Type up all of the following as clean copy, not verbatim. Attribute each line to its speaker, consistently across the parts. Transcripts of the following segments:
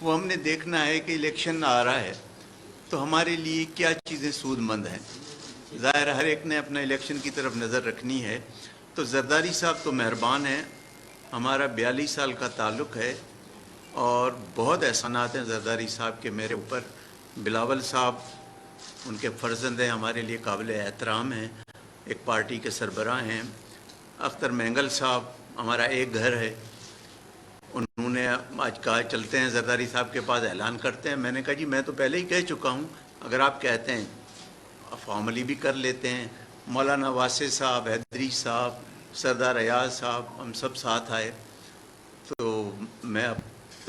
Speaker 1: وہ ہم نے دیکھنا ہے کہ الیکشن آ رہا ہے تو ہمارے لیے کیا چیزیں سود مند ہیں. ظاہر ہر ایک نے اپنا الیکشن کی طرف نظر رکھنی ہے. تو زرداری صاحب تو مہربان ہیں، ہمارا 42 سال کا تعلق ہے اور بہت احسانات ہیں زرداری صاحب کے میرے اوپر. بلاول صاحب ان کے فرزند ہیں، ہمارے لیے قابل احترام ہیں، ایک پارٹی کے سربراہ ہیں. اختر مینگل صاحب ہمارا ایک گھر ہے. انہوں نے آج کہا چلتے ہیں زرداری صاحب کے پاس اعلان کرتے ہیں. میں نے کہا جی میں تو پہلے ہی کہہ چکا ہوں، اگر آپ کہتے ہیں فارملی بھی کر لیتے ہیں. مولانا واسع صاحب، حیدری صاحب، سردار ایاز صاحب، ہم سب ساتھ آئے. تو میں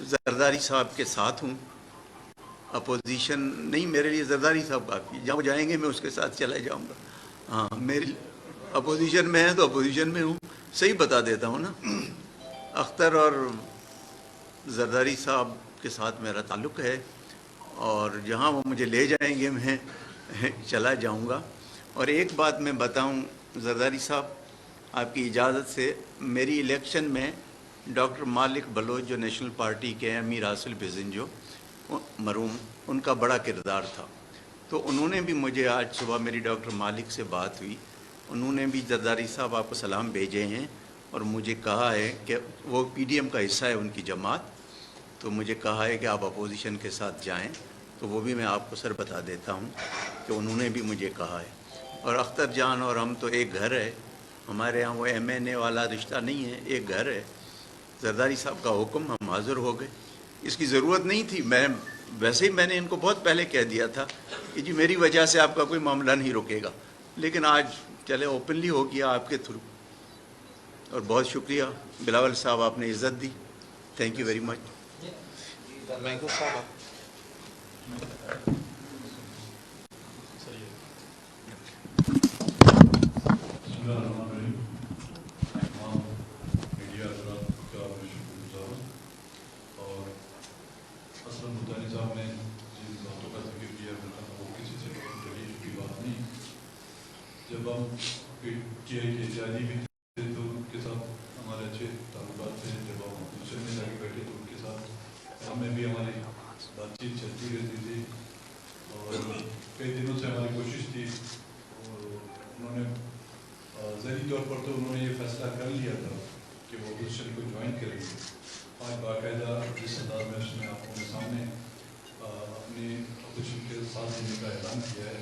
Speaker 1: زرداری صاحب کے ساتھ ہوں. اپوزیشن نہیں، میرے لیے زرداری صاحب کافی، جہاں جائیں گے میں اس کے ساتھ چلا جاؤں گا. ہاں میری اپوزیشن میں ہے تو اپوزیشن میں ہوں، صحیح بتا دیتا ہوں نا. اختر اور زرداری صاحب کے ساتھ میرا تعلق ہے اور جہاں وہ مجھے لے جائیں گے میں چلا جاؤں گا. اور ایک بات میں بتاؤں زرداری صاحب، آپ کی اجازت سے، میری الیکشن میں ڈاکٹر مالک بلوچ جو نیشنل پارٹی کے ہیں، امیر حاصل بزن جو مرحوم، ان کا بڑا کردار تھا. تو انہوں نے بھی مجھے، آج صبح میری ڈاکٹر مالک سے بات ہوئی، انہوں نے بھی زرداری صاحب آپ کو سلام بھیجے ہیں اور مجھے کہا ہے کہ وہ پی ڈی ایم کا حصہ ہے ان کی جماعت، تو مجھے کہا ہے کہ آپ اپوزیشن کے ساتھ جائیں. تو وہ بھی میں آپ کو سر بتا دیتا ہوں کہ انہوں نے بھی مجھے کہا ہے. اور اختر جان اور ہم تو ایک گھر ہے، ہمارے ہاں وہ ایم این اے والا رشتہ نہیں ہے، ایک گھر ہے. زرداری صاحب کا حکم، ہم حاضر ہو گئے. اس کی ضرورت نہیں تھی، ویسے ہی میں نے ان کو بہت پہلے کہہ دیا تھا کہ جی میری وجہ سے آپ کا کوئی معاملہ نہیں رکے گا. لیکن آج چلے اوپنلی ہو گیا آپ کے تھرو. اور بہت شکریہ بلاول صاحب، آپ نے عزت دی. Thank you very much.
Speaker 2: Mango صاحب
Speaker 3: بسم اللہ الرحمن الرحیم. تمام میڈیا حضرات کا میں شکر گزار ہوں. اور اسلم بھوتانی صاحب نے جن باتوں کا ذکر کیا وہ کسی سے ڈری چھپی بات نہیں. جب ہم پی ٹی آئی کے اتحادی میں تھے تو ان کے ساتھ ہمارے اچھے تعلقات تھے. جب ہم اپوزیشن میں جا کے بیٹھے تو ان کے ساتھ ہمیں بھی ہماری بات چیت چلتی رہتی تھی اور کئی دنوں سے ہماری کوشش تھی. اور انہوں نے ذہنی طور پر تو انہوں نے یہ فیصلہ کر لیا تھا کہ وہ اپوزیشن کو جوائن کریں گے. آج باقاعدہ جس انداز میں اس نے آپ کو سامنے اپنی اپوزیشن کے ساتھ دینے کا اعلان کیا ہے،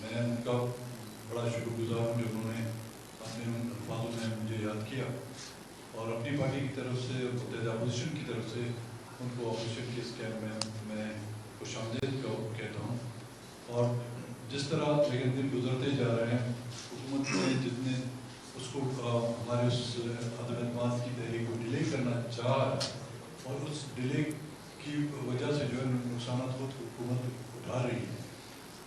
Speaker 3: میں ان کا بڑا شکر گزار ہوں کہ انہوں نے اپنے ان الفاظوں میں مجھے یاد کیا اور اپنی پارٹی کی طرف سے، متحدہ اپوزیشن کی طرف سے ان کو اپوزیشن کے اس کیمپ میں خوش آمدید کہتا ہوں. اور جس طرح لیکن دن گزرتے جا رہے ہیں، حکومت نے جتنے اس کو ہمارے اس عدم اعتماد کی تحریک کو ڈیلے کرنا چاہا ہے اور اس ڈیلے کی وجہ سے جو ہے نقصانات خود حکومت اٹھا رہی ہے.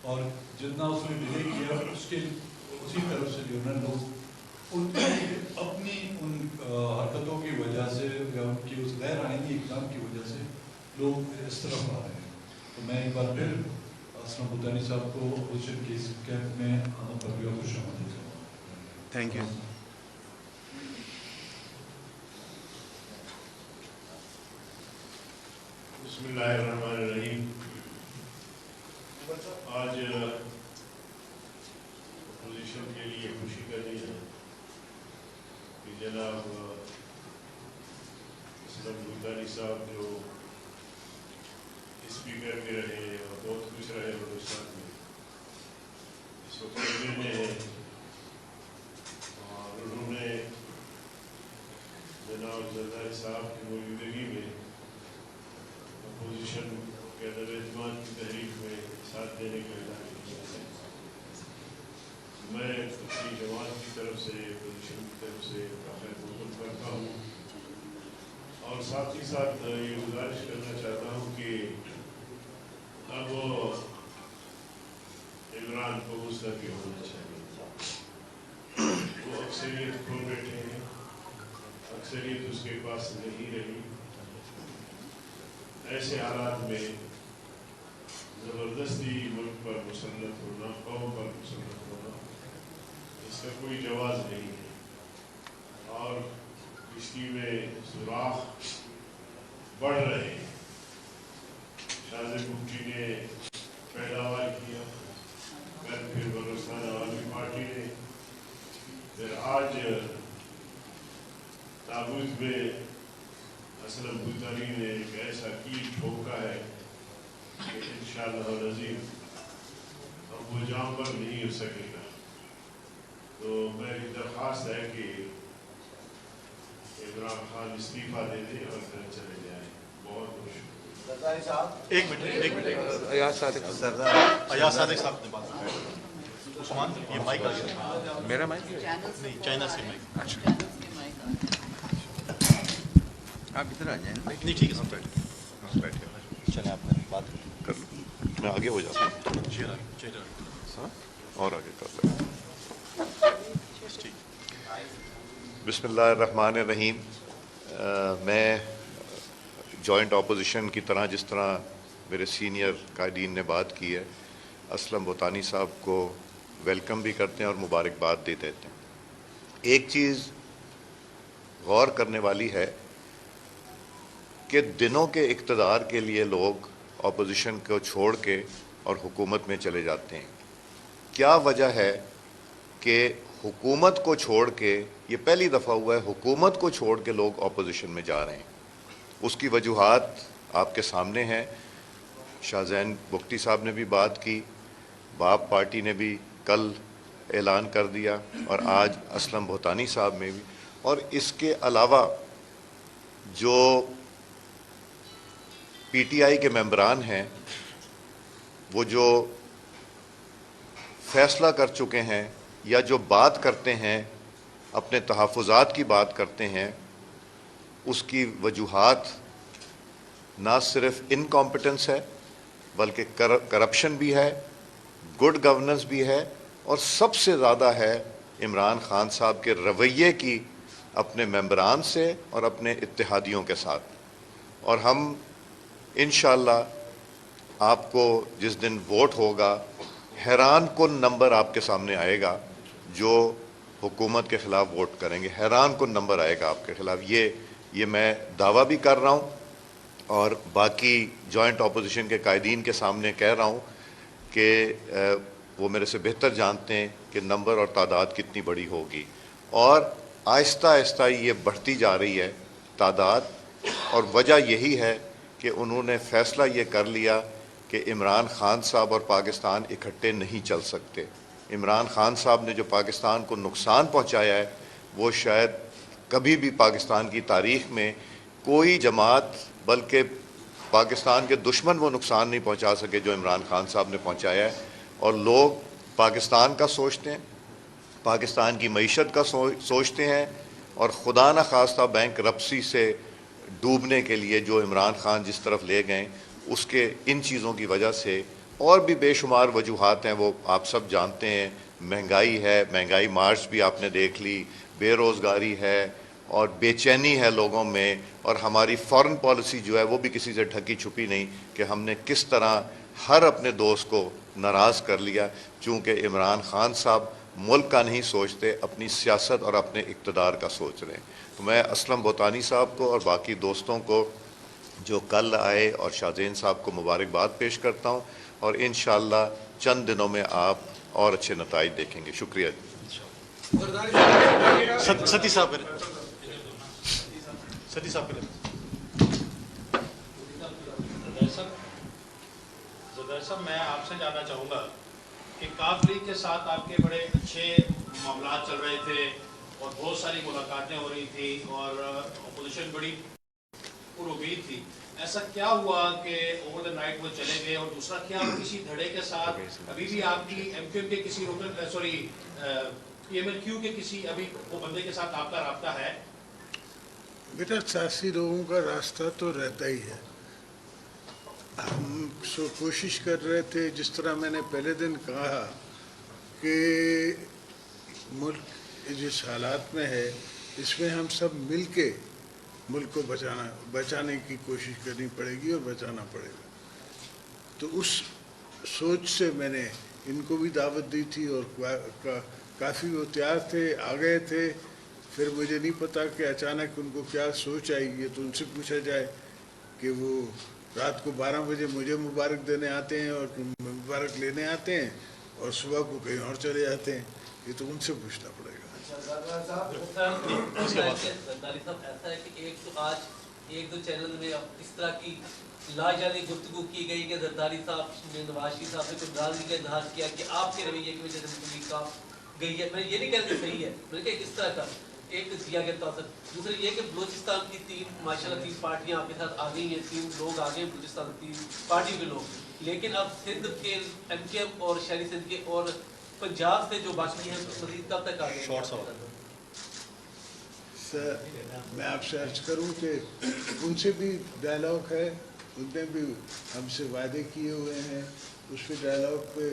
Speaker 3: اور جتنا اس نے ڈیلے کیا اس کے اسی طرف سے جو ہے لوگ ان اپنی ان حرکتوں کی وجہ سے یا ان کی اس غیر آئینی اقدام کی وجہ سے لوگ اس طرف آ رہے ہیں. تو میں ایک بار پھر اسلم بھوتانی صاحب کو اپوزیشن کے اس کیمپ میں آمد پر بھی خوش آمدید کرتا ہوں.
Speaker 1: Thank you.
Speaker 4: بسم اللہ الرحمن الرحیم. آج اپوزیشن کے لیے خوشی کا دن ہے کہ جناب اسلم بھوتانی صاحب جو اسپیکر بھی رہے ہیں اور بہت خوش رہے بلوچستان میں، اس وقت ایم این اے ہیں اور انہوں نے جناب زرداری صاحب کی موجودگی میں اپوزیشن کے عدم اعتماد کی تحریک میں ساتھ دینے کا اعلان کیا ہے. میں اپنی جماعت کی طرف سے، اپوزیشن کی طرف سے کافی مطلب کرتا ہوں اور ساتھ ہی ساتھ یہ گزارش کرنا چاہتا ہوں کہ اب عمران کو مستعفی ہونا چاہیے. وہ اکثریت کھو بیٹھے ہیں، اکثریت اس کے پاس نہیں رہی. ایسے حالات میں زبردستی ملک پر مسلط ہونا، قوم پر مسلط ہونا، اس کا کوئی جواز نہیں ہے. اور کشتی میں سوراخ بڑھ رہے ہیں. सादिक मुफ्ती ने पैदावार किया, फिर बलूचिस्तान आवामी पार्टी ने, फिर आज ताबूत में असलम भूतानी ने एक ऐसा कील ठोका है कि इंशाअल्लाह नज़ीर अब वो जाम पर नहीं हो सकेगा। तो मेरी दरख्वास्त है कि इमरान खान इस्तीफा दे दे और घर चले जाए। बहुत बहुत शुक्रिया।
Speaker 2: एक मिनट अयाज सादिक साहब ने बात की। उस्मान ये माइक आ गया मेरा माइक नहीं चाइना से माइक अच्छा
Speaker 1: आप इधर आ जाए।
Speaker 2: नहीं ठीक है सब बैठे चले आप बात
Speaker 5: कर लो, मैं आगे हो जाता हूँ और आगे कर ले। बिस्मिल्लाहिर्रहमानिर्रहीम। मैं जॉइंट अपोजिशन की तरह जिस तरह मेरे सीनियर कायदीन ने बात की है, असलम भूतानी साहब को वेलकम भी करते हैं और मुबारकबाद दे देते हैं। एक चीज़ गौर करने वाली है कि दिनों के इक़्तिदार के लिए लोग अपोजिशन को छोड़ के और हुकूमत में चले जाते हैं। क्या वजह है कि हुकूमत को छोड़ के, ये पहली दफ़ा हुआ है हुकूमत को छोड़ के लोग अपोजिशन में जा रहे हैं। उसकी वजूहात आपके सामने हैं। शाहजैन बुख्ती साहब ने भी बात की, बाप पार्टी ने भी कल ऐलान कर दिया और आज असलम भूतानी साहब में भी। और इसके अलावा जो पीटीआई के मेंबरान हैं वो जो फैसला कर चुके हैं या जो बात करते हैं, अपने तहफ़्फ़ुज़ात की बात करते हैं, उसकी वजूहात ना सिर्फ इनकॉम्पिटेंस है बल्कि करप्शन भी है, गुड गवर्नेंस भी है और सबसे ज़्यादा है इमरान खान साहब के रवैये की अपने मेंबरान से और अपने इत्तेहादियों के साथ। और हम इंशाअल्लाह आपको जिस दिन वोट होगा हैरान कुन नंबर आपके सामने आएगा जो हुकूमत के ख़िलाफ़ वोट करेंगे। हैरान कुन नंबर आएगा आपके ख़िलाफ़, ये मैं दावा भी कर रहा हूँ और बाकी जॉइंट अपोजिशन के कायदीन के सामने कह रहा हूँ कि वो मेरे से बेहतर जानते हैं कि नंबर और तादाद कितनी बड़ी होगी। और आहिस्ता आहिस्ता ये बढ़ती जा रही है तादाद, और वजह यही है कि उन्होंने फ़ैसला ये कर लिया कि इमरान खान साहब और पाकिस्तान इकट्ठे नहीं चल सकते। इमरान खान साहब ने जो पाकिस्तान को नुकसान पहुंचाया है वो शायद कभी भी पाकिस्तान की तारीख़ में कोई जमात, बल्कि पाकिस्तान के दुश्मन वो नुकसान नहीं पहुंचा सके जो इमरान खान साहब ने पहुंचाया है। और लोग पाकिस्तान का सोचते हैं, पाकिस्तान की मईशत का सोचते हैं, और खुदा न खास्ता बैंक रप्सी से डूबने के लिए जो इमरान खान जिस तरफ ले गए उसके इन चीज़ों की वजह से और भी बेशुमार वजूहात हैं, वो आप सब जानते हैं। महंगाई है, महंगाई मार्च भी आपने देख ली, बेरोज़गारी है और बेचैनी है लोगों में, और हमारी फॉरेन पॉलिसी जो है वो भी किसी से ढकी छुपी नहीं कि हमने किस तरह हर अपने दोस्त को नाराज़ कर लिया, चूँकि इमरान खान साहब मुल्क का नहीं सोचते, अपनी सियासत और अपने इक़्तिदार का सोच रहे हैं। तो मैं असलम भूतानी साहब को और बाकी दोस्तों को जो कल आए और शाहजैन साहब को मुबारकबाद पेश करता हूँ, और इंशाअल्लाह चंद दिनों में आप और अच्छे नताइज देखेंगे। शुक्रिया।
Speaker 2: सती साहब
Speaker 6: ज़ुबैर साहब, मैं आपसे जानना चाहूँगा कि काफ लीग के साथ आपके बड़े अच्छे मामला चल रहे थे और बहुत सारी मुलाकातें हो रही थी और अपोजिशन बड़ी पुरुमीद थी। ऐसा क्या हुआ कि ओवर द नाइट वो चले गए? और दूसरा, क्या किसी धड़े के साथ अभी भी आपकी एमक्यूएम के किसी PMLQ के किसी अभी वो बंदे के साथ आपका राब्ता है?
Speaker 7: बेटा, सियासी लोगों का रास्ता तो रहता ही है। हम कोशिश कर रहे थे, जिस तरह मैंने पहले दिन कहा कि मुल्क जिस हालात में है इसमें हम सब मिल के मुल्क को बचाने की कोशिश करनी पड़ेगी और बचाना पड़ेगा। तो उस सोच से मैंने इनको भी दावत दी थी और काफ़ी वो तैयार थे, आ गए थे। फिर मुझे नहीं पता कि अचानक उनको क्या सोच आई, ये तो उनसे पूछा जाए कि वो रात को 12 बजे मुझे मुबारक देने आते हैं और मुबारक लेने आते हैं और सुबह को कहीं और चले जाते हैं। ये तो उनसे पूछना पड़ेगा।
Speaker 8: जरदारी साहब, ऐसा है कि एक तो आज एक दो चैनल में इस तरह की लाजानी गुफ्तगू की गई कि जरदारी साहब ने नवाज शरीफ साहब से कुछ नाराजगी का इजहार किया कि आपके रवैये की वजह से मुस्लिम लीग का गई है। मैं ये नहीं कह रही सही है, बल्कि किस तरह का एक दिया गया था। दूसरा ये कि बलूचिस्तान की माशाल्लाह 3 पार्टियां आपके साथ आ गई हैं, 3 लोग आ गए बलूचिस्तान 3 पार्टियों के लोग, लेकिन अब सिंध के MKM और शहरी सिंध के और पंजाब से जो बाकी हैं मजीद कब तक आ गए?
Speaker 7: सर, मैं आपसे अर्ज करूं कि उनसे भी डायलॉग है, उनने भी हमसे वादे किए हुए हैं। उस पर डायलॉग पे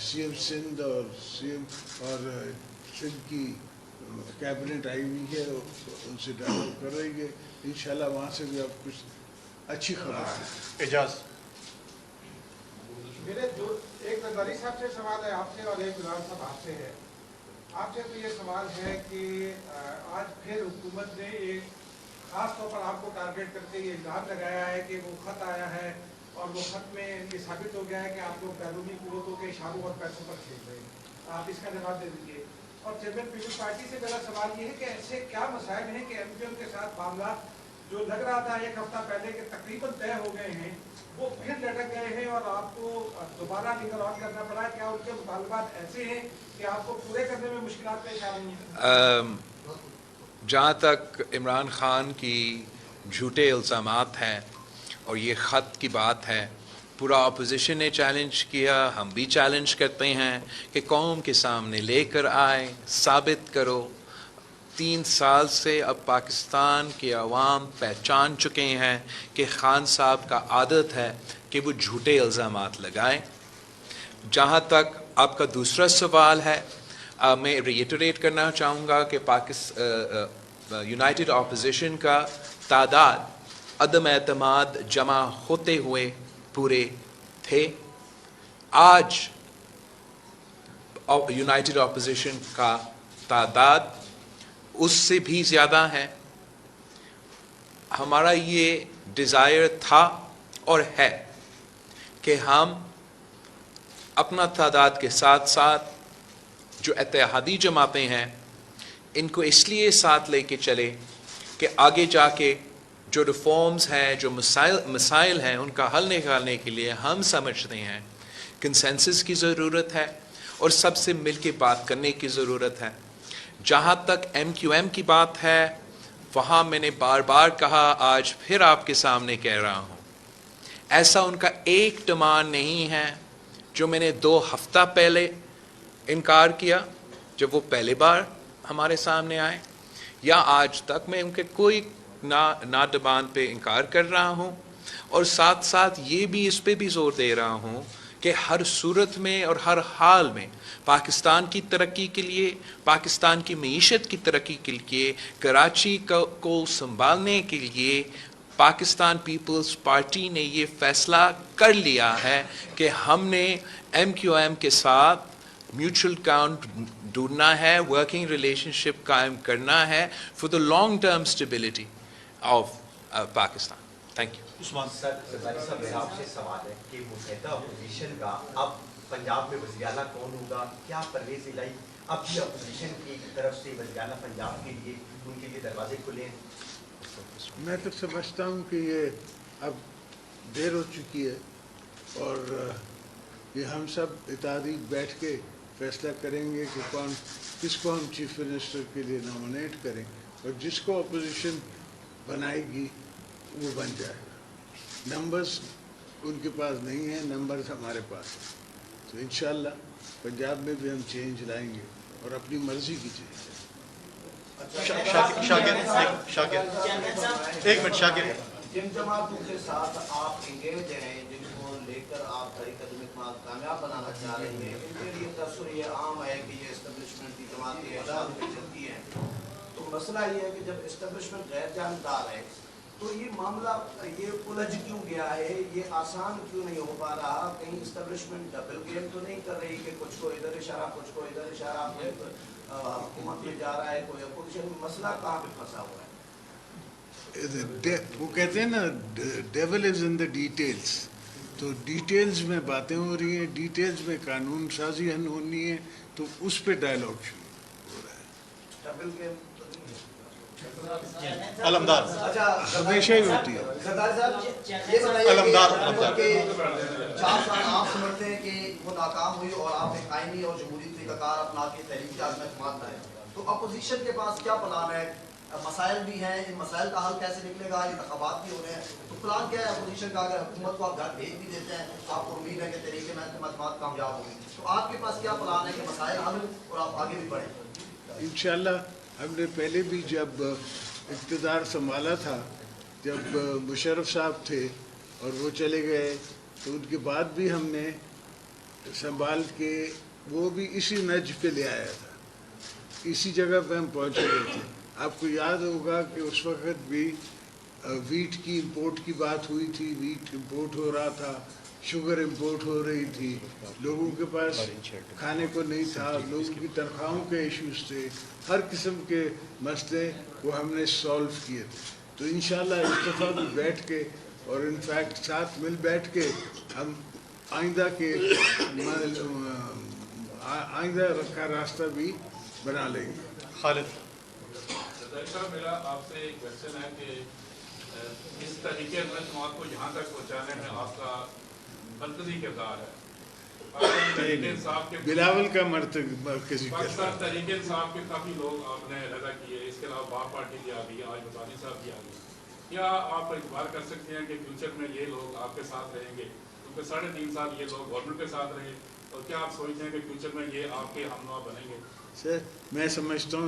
Speaker 7: CM सिंध और CM और सिंध की कैबिनेट आई हुई है, उनसे डायलॉग कर रही है। इंशाल्लाह वहाँ से भी आप कुछ अच्छी खबर है।
Speaker 2: एजाज
Speaker 9: मेरे दो, एक जरदारी साहब से सवाल है आपसे और एक गुलाम साहब आपसे है। आपसे तो ये सवाल है कि आज फिर हुकूमत ने एक खास तौर पर आपको टारगेट करके ये इल्ज़ाम लगाया है कि वो खत आया है और वो खत में ये साबित हो गया है कि आप लोग बैरूनी कुव्वतों के इशारों और पैसों पर खेल रहे हैं। आप इसका जवाब दे दीजिए। और चेयरमैन पीपल्स पार्टी से मेरा सवाल ये है कि ऐसे क्या मसाइल हैं कि MKM के साथ मामला जो लग रहा था एक हफ्ता पहले के तकरीबन तय हो गए हैं, वो फिर लटक गए हैं और आपको दोबारा निकल ऑन करना पड़ा। क्या उनके मुतालबात ऐसे हैं कि आपको पूरे करने में मुश्किलात पेश आ रही हैं?
Speaker 10: जहाँ तक इमरान खान की झूठे इल्ज़ामात हैं और ये ख़त की बात है, पूरा अपोजिशन ने चैलेंज किया, हम भी चैलेंज करते हैं कि कौम के सामने लेकर आए, साबित करो। 3 साल से अब पाकिस्तान के अवाम पहचान चुके हैं कि खान साहब का आदत है कि वो झूठे इल्ज़ामात लगाएं। जहाँ तक आपका दूसरा सवाल है, मैं रिएटरेट करना चाहूँगा कि यूनाइटेड अपोजिशन का तादाद अदम एतमाद जमा होते हुए पूरे थे। आज यूनाइटेड अपोजिशन का तादाद उससे भी ज़्यादा है। हमारा ये डिज़ायर था और है कि हम अपना तादाद के साथ साथ जो इत्तेहादी जमातें हैं इनको इसलिए साथ लेके चले कि आगे जाके जो रिफॉर्म्स हैं, जो मसाइल हैं, उनका हल निकालने के लिए हम समझते हैं कंसेंसस की ज़रूरत है और सबसे मिल के बात करने की ज़रूरत है। जहाँ तक MQM की बात है, वहाँ मैंने बार बार कहा, आज फिर आपके सामने कह रहा हूँ, ऐसा उनका एक डिमांड नहीं है जो मैंने 2 हफ्ता पहले इनकार किया जब वो पहले बार हमारे सामने आए, या आज तक मैं उनके कोई ना डिमांड पे इनकार कर रहा हूँ। और साथ साथ ये भी इस पे भी जोर दे रहा हूँ कि हर सूरत में और हर हाल में पाकिस्तान की तरक्की के लिए, पाकिस्तान की मईशत की तरक्की के लिए, कराची को संभालने के लिए पाकिस्तान पीपल्स पार्टी ने ये फैसला कर लिया है कि हमने MQM के साथ म्यूचुअल काउंट ढूंढना है, वर्किंग रिलेशनशिप कायम करना है for the long term stability of Pakistan. Thank you.
Speaker 2: Usman
Speaker 11: sir, Zardari साहब मेरा आपसे सवाल है कि मुतहदा अपोजिशन का अब पंजाब में वज़ीर-ए-आला कौन होगा? क्या परवेज़ इलाही अब भी अपोजिशन की तरफ से वज़ीर-ए-आला पंजाब के लिए उनके लिए दरवाजे खुले हैं?
Speaker 7: मैं तो समझता हूँ कि ये अब देर हो चुकी है और ये हम सब इत्तेहादी बैठ के फैसला करेंगे कि किसको हम चीफ मिनिस्टर के लिए नॉमिनेट करें और जिसको अपोजिशन बनाएगी वो बन जाएगा। नंबर्स उनके पास नहीं है, नंबर्स हमारे पास है। तो इंशाल्लाह पंजाब में भी हम चेंज लाएंगे और अपनी मर्जी की चेंज।
Speaker 2: एक मिनट शाकिर।
Speaker 12: जिन जमातों के साथ आप इंगेज हैं, जिनको लेकर आप तरीक़त में कामयाब बनाना चाह रही हैं, इनके लिए तस्वीर ये आम है कि ये एस्टेब्लिशमेंट की जमातें साथ में चलती हैं। तो मसला ये है कि जब एस्टेब्लिशमेंट गैर जानदार है तो ये मामला ये उलझ क्यों गया है, ये आसान क्यों नहीं हो पा रहा? कहीं एस्टेब्लिशमेंट डबल गेम तो नहीं कर रही कि कुछ को इधर इशारा, कुछ को इधर इशारा, हुकूमत में जा रहा है, कोई अपोजिशन? मसला कहाँ पे फंसा हुआ है?
Speaker 7: वो कहते हैं ना devil is in the details, तो डिटेल्स में बातें हो रही हैं, डिटेल्स में कानून साजी होनी है, तो उस पे डायलॉग शुरू हो रहा है।
Speaker 2: अलमदार
Speaker 7: हमेशा ही होती है।
Speaker 11: सरदार साहब ये बताइए कि 4 साल आप समझते हैं कि वो नाकाम हुई और आपने आईनी और जमहूरी तरीक़ाकार अपना के तहरीक आज़मत मानना है, तो अपोजिशन के पास क्या प्लान है? मसाइल भी हैं, इन मसाइल का हल कैसे निकलेगा? इंतखाबात भी हो रहे हैं, तो प्लान क्या है अपोजिशन का? अगर हुकूमत को आप घर भेज भी देते हैं, आपको उम्मीद है कि तरीके में इंतखाबात कामयाब होंगे, तो आपके पास क्या प्लान है कि मसाइल हल और आप आगे भी बढ़ें?
Speaker 7: इंशाल्लाह हमने पहले भी जब इक़्तिदार संभाला था, जब मुशर्रफ साहब थे और वो चले गए, तो उनके बाद भी हमने संभाल के वो भी इसी नज पे ले आया था, इसी जगह पे हम पहुँच गए थे। आपको याद होगा कि उस वक़्त भी वीट की इंपोर्ट की बात हुई थी, वीट इंपोर्ट हो रहा था, शुगर इंपोर्ट हो रही थी, लोगों के पास खाने को नहीं था, लोगों की तनख्वाहों के इश्यूज थे, हर किस्म के मसले वो हमने सॉल्व किए थे। तो इंशाल्लाह इस दफ़ा भी बैठ के और इनफैक्ट साथ मिल बैठ के हम आइंदा का रास्ता भी बना लेंगे।
Speaker 2: खालिद
Speaker 3: साहब, मेरा आपसे एक क्वेश्चन है कि इस तरीके रस्मात को यहाँ तक पहुँचाने में आपका मरकजी किरदार है।
Speaker 7: बिलावल का मरकजी
Speaker 3: पाकिस्तान तहरीक साहब के काफ़ी लोग आपने रजा किए, इसके अलावा बाप पार्टी भी आ गई, आज मतानी साहब भी आ गए। क्या आप इतबार कर सकते हैं कि फ्यूचर में ये लोग आपके साथ रहेंगे? क्योंकि 3.5 साल ये लोग गवर्नमेंट के साथ रहे, और क्या आप सोचते हैं कि फ्यूचर में ये आपके हमनुआ बनेंगे?
Speaker 7: सर, मैं समझता हूँ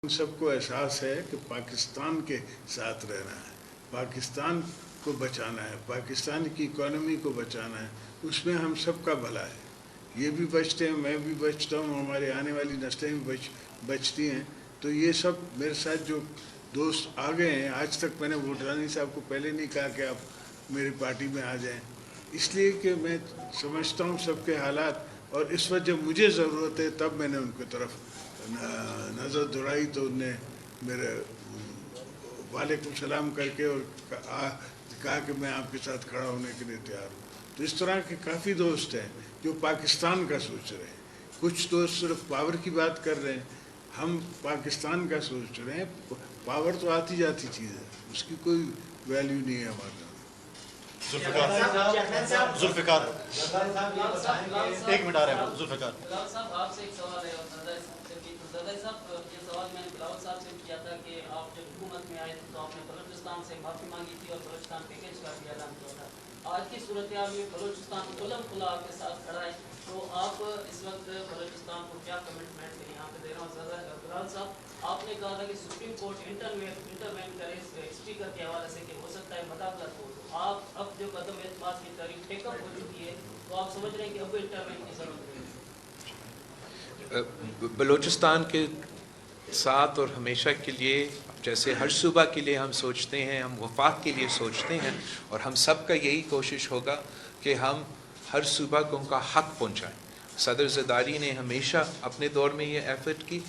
Speaker 7: उन सबको एहसास है कि पाकिस्तान के साथ रहना है, पाकिस्तान को बचाना है, पाकिस्तान की इकोनॉमी को बचाना है, उसमें हम सबका भला है। ये भी बचते हैं, मैं भी बचता हूँ, हमारे आने वाली नस्लें भी बचती हैं। तो ये सब मेरे साथ जो दोस्त आ गए हैं, आज तक मैंने वोटानी साहब को पहले नहीं कहा कि आप मेरी पार्टी में आ जाएं, इसलिए कि मैं समझता हूँ सबके हालात, और इस वक्त जब मुझे ज़रूरत है तब मैंने उनकी तरफ नज़र दौड़ाई, तो उनने मेरे वालेकुम सलाम करके और कहा कि मैं आपके साथ खड़ा होने के लिए तैयार हूँ। तो इस तरह के काफ़ी दोस्त हैं जो पाकिस्तान का सोच रहे हैं, कुछ दोस्त सिर्फ पावर की बात कर रहे हैं, हम पाकिस्तान का सोच रहे हैं। पावर तो आती जाती चीज़ है, उसकी कोई वैल्यू नहीं है हमारे।
Speaker 2: जुल्फ़िकार एक मिनट आ रहे हैं। जुल्फ़िकार
Speaker 8: साहब, आपसे एक सवाल है। साहब, ये सवाल मैंने बिलावल साहब से किया था कि आप जब हुकूमत में आए तो आपने बलूचिस्तान से माफ़ी मांगी थी और बलूचिस्तान पैकेज का भी ऐलान किया था। आज की सूरत में बलूचिस्तान खुला आपके साथ खड़ा है, तो आप इस वक्त बलूचिस्तान को क्या कमिटमेंट यहाँ पे दे रहा हूँ? बिलावल साहब, आपने कहा था कि सुप्रीम कोर्ट इंटरवेन करे स्पीकर के हवाले से कि हो सकता है मदाखलत हो, तो आप अब जो कदम एतमाद की तारीफ टेकअप हो चुकी है, तो आप समझ रहे हैं कि अब इंटरवेन की जरूरत नहीं?
Speaker 10: बलूचिस्तान के साथ और हमेशा के लिए, जैसे हर सूबा के लिए हम सोचते हैं, हम वफाक के लिए सोचते हैं, और हम सब का यही कोशिश होगा कि हम हर सूबा को उनका हक पहुंचाएं। सदर ज़रदारी ने हमेशा अपने दौर में ये एफर्ट की,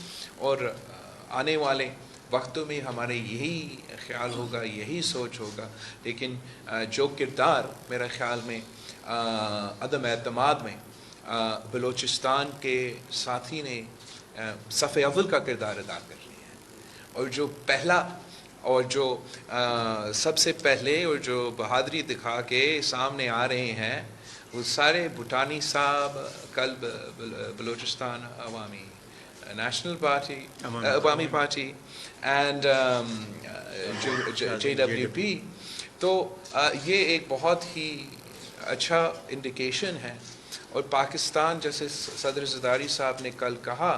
Speaker 10: और आने वाले वक्तों में हमारे यही ख्याल होगा, यही सोच होगा। लेकिन जो किरदार मेरा ख्याल में अदम एतमाद में बलूचिस्तान के साथी ने सफ़े अव्वल का किरदार अदा कर रही है, और जो पहला और जो सबसे पहले और जो बहादुरी दिखा के सामने आ रहे हैं, वो सारे भूटानी साहब, कल Balochistan Awami national party, Awami party and JWP, तो ये एक बहुत ही अच्छा इंडिकेशन है। और पाकिस्तान, जैसे सदर ज़रदारी साहब ने कल कहा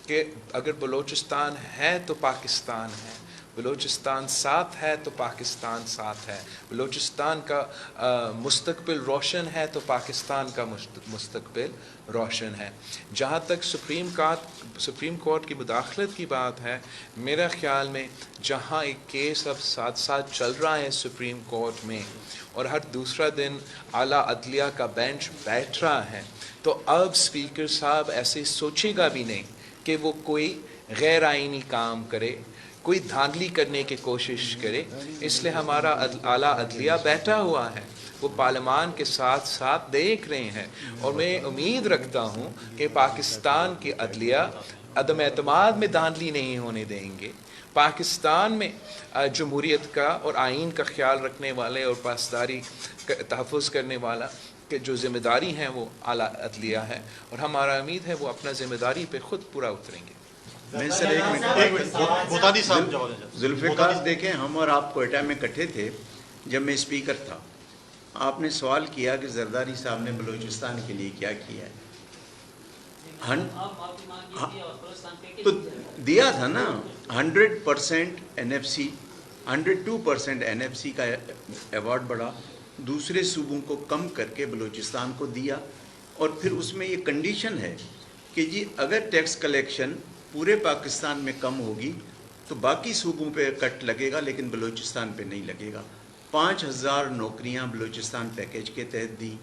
Speaker 10: कि अगर बलूचिस्तान है तो पाकिस्तान है, बलूचिस्तान साथ है तो पाकिस्तान साथ है, बलूचिस्तान का मुस्तकबिल रोशन है तो पाकिस्तान का मुस्तकबिल रोशन है। जहाँ तक सुप्रीम कोर्ट की मुदाखलत की बात है, मेरा ख्याल में जहाँ एक केस अब साथ साथ चल रहा है सुप्रीम कोर्ट में, और हर दूसरा दिन आला अदलिया का बेंच बैठ रहा है, तो अब स्पीकर साहब ऐसे सोचेगा भी नहीं कि वो कोई गैर आइनी काम करे کوئی دھاندلی کرنے کی کوشش کرے. اس لیے ہمارا اعلیٰ عدلیہ بیٹھا ہوا ہے, وہ پارلیمان کے ساتھ ساتھ دیکھ رہے ہیں, اور میں امید رکھتا ہوں کہ پاکستان کی عدلیہ عدم اعتماد میں دھاندلی نہیں ہونے دیں گے. پاکستان میں جمہوریت کا اور آئین کا خیال رکھنے والے اور پاسداری تحفظ کرنے والا کہ جو ذمہ داری ہیں وہ اعلیٰ عدلیہ ہے, اور ہمارا امید ہے وہ اپنا ذمہ داری پہ خود پورا اتریں گے.
Speaker 1: میں سر ایک منٹ, ذوالفقار دیکھیں, ہم اور آپ کوئٹہ میں اکٹھے تھے جب میں اسپیکر تھا. آپ نے سوال کیا کہ زرداری صاحب نے بلوچستان کے لیے کیا کیا ہے. تو دیا تھا نا 100% NFC, 102% NFC کا ایوارڈ بڑھا, دوسرے صوبوں کو کم کر کے بلوچستان کو دیا, اور پھر اس میں یہ کنڈیشن ہے کہ جی اگر ٹیکس کلیکشن پورے پاکستان میں کم ہوگی تو باقی صوبوں پہ کٹ لگے گا لیکن بلوچستان پہ نہیں لگے گا. 5000 نوکریاں بلوچستان پیکیج کے تحت دی,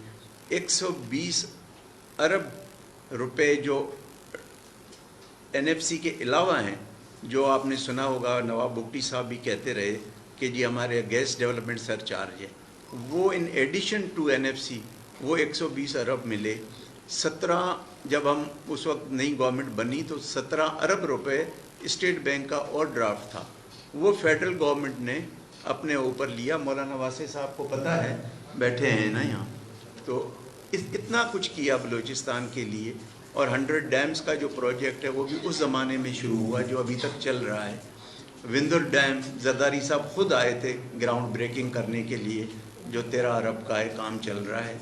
Speaker 1: 120 ارب روپے جو NFC کے علاوہ ہیں, جو آپ نے سنا ہوگا نواب بگٹی صاحب بھی کہتے رہے کہ جی ہمارے گیس ڈیولپمنٹ سر چارج ہے, وہ ان ایڈیشن ٹو NFC وہ 120 ارب ملے. 17 جب ہم اس وقت نئی گورنمنٹ بنی تو 17 ارب روپے اسٹیٹ بینک کا اور ڈرافٹ تھا, وہ فیڈرل گورنمنٹ نے اپنے اوپر لیا. مولانا واسع صاحب کو پتہ ہے, بیٹھے ہیں نا یہاں, تو اتنا کچھ کیا بلوچستان کے لیے. اور 100 ڈیمز کا جو پروجیکٹ ہے وہ بھی اس زمانے میں شروع ہوا جو ابھی تک چل رہا ہے. وندر ڈیم زرداری صاحب خود آئے تھے گراؤنڈ بریکنگ کرنے کے لیے, جو 13 ارب کا ہے, کام چل رہا ہے.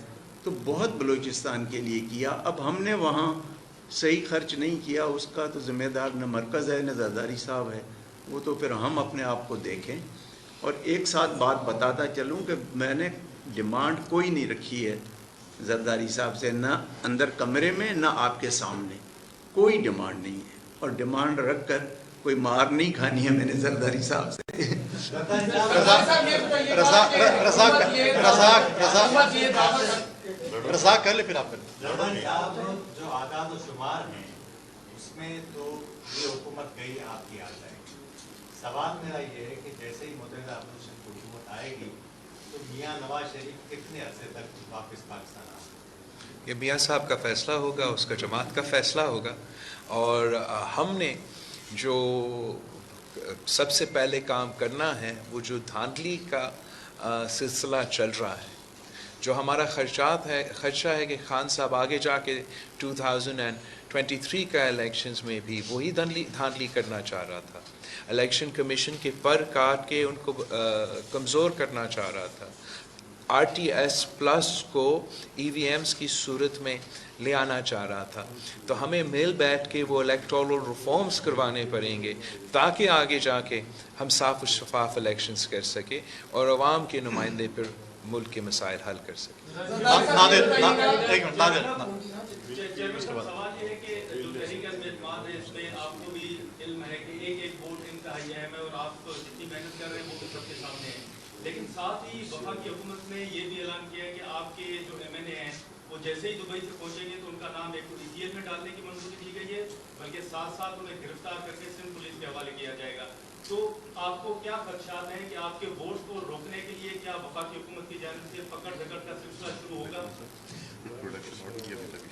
Speaker 1: تو بہت بلوچستان کے لیے کیا. اب ہم نے وہاں صحیح خرچ نہیں کیا, اس کا تو ذمہ دار نہ مرکز ہے نہ زرداری صاحب ہے, وہ تو پھر ہم اپنے آپ کو دیکھیں. اور ایک ساتھ بات بتاتا چلوں کہ میں نے ڈیمانڈ کوئی نہیں رکھی ہے زرداری صاحب سے, نہ اندر کمرے میں نہ آپ کے سامنے, کوئی ڈیمانڈ نہیں ہے. اور ڈیمانڈ رکھ کر کوئی مار نہیں کھانی ہے میں نے زرداری صاحب سے.
Speaker 2: رضا کر لے پھر آپ
Speaker 13: جو اعداد و شمار ہیں اس میں تو یہ حکومت گئی آپ کی آ جائے گی. سوال میرا یہ ہے کہ جیسے ہی متحدہ افریقہ کی حکومت آئے گی تو میاں نواز شریف کتنے عرصے تک واپس پاکستان آئے گا؟
Speaker 10: یہ میاں صاحب کا فیصلہ ہوگا, اس کا جماعت کا فیصلہ ہوگا. اور ہم نے جو سب سے پہلے کام کرنا ہے وہ جو دھاندلی کا سلسلہ چل رہا ہے, جو ہمارا خدشہ ہے کہ خان صاحب آگے جا کے 2023 کا الیکشنز میں بھی وہی دھاندلی کرنا چاہ رہا تھا. الیکشن کمیشن کے پر کاٹ کے ان کو کمزور کرنا چاہ رہا تھا. RTS پلس کو EVMs کی صورت میں لے آنا چاہ رہا تھا. تو ہمیں مل بیٹھ کے وہ الیکٹورل ریفارمز کروانے پڑیں گے تاکہ آگے جا کے ہم صاف و شفاف الیکشنز کر سکیں اور عوام کے نمائندے پر ملک کے مسائل حل کر سکیں.
Speaker 6: سوال یہ ہے کہ جو تحریک اعتماد ہے اس میں آپ کو بھی علم ہے کہ ایک ووٹ انتہائی اہم ہے اور آپ جتنی محنت کر رہے ہیں وہ بھی سب کے سامنے ہے. لیکن ساتھ ہی وفاقی حکومت نے یہ بھی اعلان کیا ہے کہ آپ کے جو MNA ہیں وہ جیسے ہی دبئی سے پہنچیں گے تو ان کا نام ایک ETS میں ڈالنے کی منظوری دی گئی ہے, بلکہ ساتھ ساتھ انہیں گرفتار کر کے سندھ پولیس کے حوالے کیا جائے گا. تو آپ کو کیا خدشات ہیں کہ آپ کے ووٹ کو روکنے کے لیے کیا وفاقی حکومت کی جانب سے پکڑ دھکڑ کا سلسلہ شروع ہوگا؟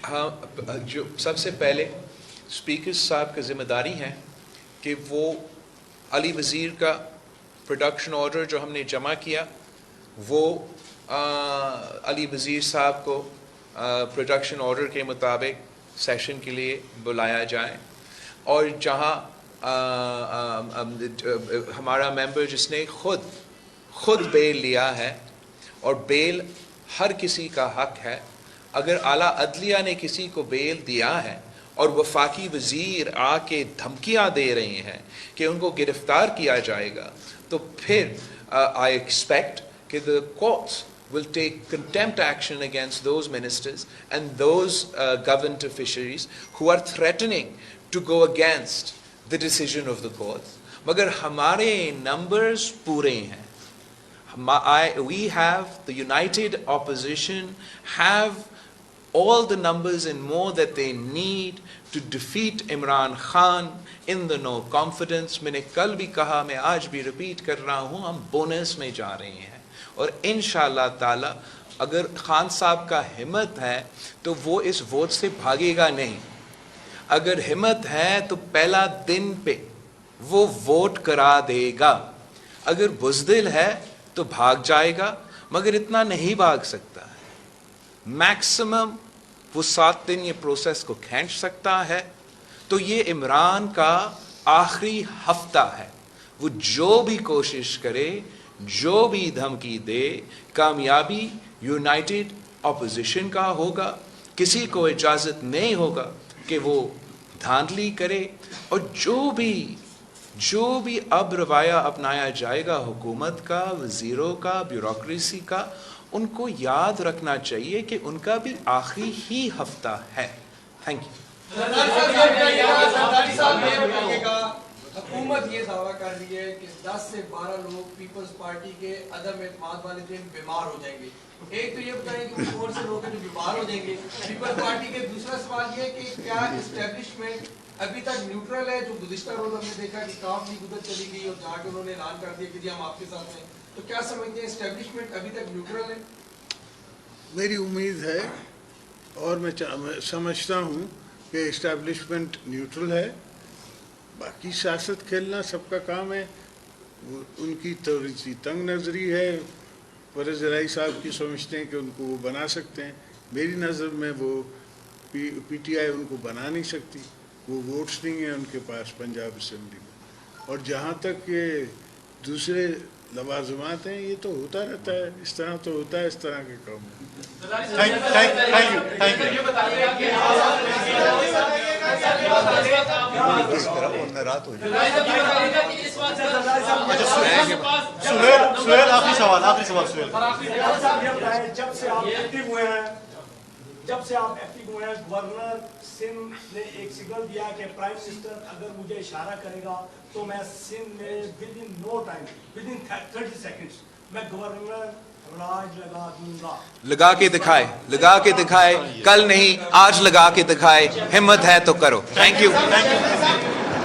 Speaker 10: ہاں, جو سب سے پہلے اسپیکر صاحب کا ذمہ داری ہے کہ وہ علی وزیر کا پروڈکشن آرڈر جو ہم نے جمع کیا وہ علی وزیر صاحب کو پروڈکشن آرڈر کے مطابق سیشن کے لیے بلایا جائے. اور جہاں ہمارا ممبر جس نے خود بیل لیا ہے, اور بیل ہر کسی کا حق ہے, اگر اعلیٰ عدلیہ نے کسی کو بیل دیا ہے اور وفاقی وزیر آ کے دھمکیاں دے رہے ہیں کہ ان کو گرفتار کیا جائے گا, تو پھر I expect that the courts will take contempt action against those ministers and those government officials who are threatening to go against the decision of the courts. مگر ہمارے numbers پورے ہیں. We have, the united opposition have all the numbers and more that they need to defeat Imran Khan in the no confidence. मैंने कल भी कहा, मैं आज भी रिपीट कर रहा हूँ, हम बोनस में जा रहे हैं और इंशाअल्लाह ताला अगर खान साहब का हिम्मत है तो वो इस वोट से भागेगा नहीं. अगर हिम्मत है तो पहला दिन पे वो वोट करा देगा. अगर बुज़दिल है तो भाग जाएगा, मगर इतना नहीं भाग सकता है. मैक्सिमम वो 7 दिन ये प्रोसेस को खींच सकता है. तो ये इमरान का आखिरी हफ्ता है. वो जो भी कोशिश करे, जो भी धमकी दे, कामयाबी यूनाइटेड अपोजिशन का होगा. किसी को इजाज़त नहीं होगा कि वो धांधली करे. और जो भी अब रवैया अपनाया जाएगा हुकूमत का, वज़ीरों का, ब्यूरोक्रेसी का, उनको याद रखना चाहिए कि उनका भी आखिरी ही हफ्ता है. Thank you.
Speaker 14: हुकूमत ये दावा कर रही है कि 10 से 12 लोग पीपल्स पार्टी के अदम एतमाद वाले दिन बीमार हो जाएंगे. एक तो ये बताएं कि कौन से लोग हैं जो बीमार हो जाएंगे पीपल्स पार्टी के. दूसरा सवाल ये कि क्या एस्टेब्लिशमेंट अभी तक न्यूट्रल है? जो गुज़िश्ता रोज हमने देखा कि काफी उधर चली गई और जाके उन्होंने ऐलान कर दिया कि जी हम आपके साथ हैं. तो क्या समझते हैं एस्टेब्लिशमेंट अभी तक न्यूट्रल है?
Speaker 7: मेरी उम्मीद है और मैं समझता हूँ कि एस्टेब्लिशमेंट न्यूट्रल है. बाकी सियासत खेलना सबका काम है. उनकी थोड़ी सी तंग नज़री है. परवेज़ इलाही साहब की समझते हैं कि उनको वो बना सकते हैं. मेरी नज़र में वो PTI उनको बना नहीं सकती. वो वोट्स नहीं है उनके पास पंजाब असेंबली में. और जहाँ तक ये दूसरे लवाजमात हैं, ये तो होता रहता है. इस तरह तो होता है इस तरह के काम.
Speaker 2: सुहेल आखिरी सवाल सुहेल.
Speaker 15: जब से आप एक्टिव हुए हैं गवर्नर सिंध ने एक सिग्नल दिया कि प्राइम मिनिस्टर अगर मुझे इशारा करेगा तो मैं सिंध में within no time, within 30 seconds मैं गवर्नर राज लगा दूंगा.
Speaker 10: लगा के दिखाए. कल नहीं आज लगा के दिखाए. हिम्मत है तो करो. Thank you.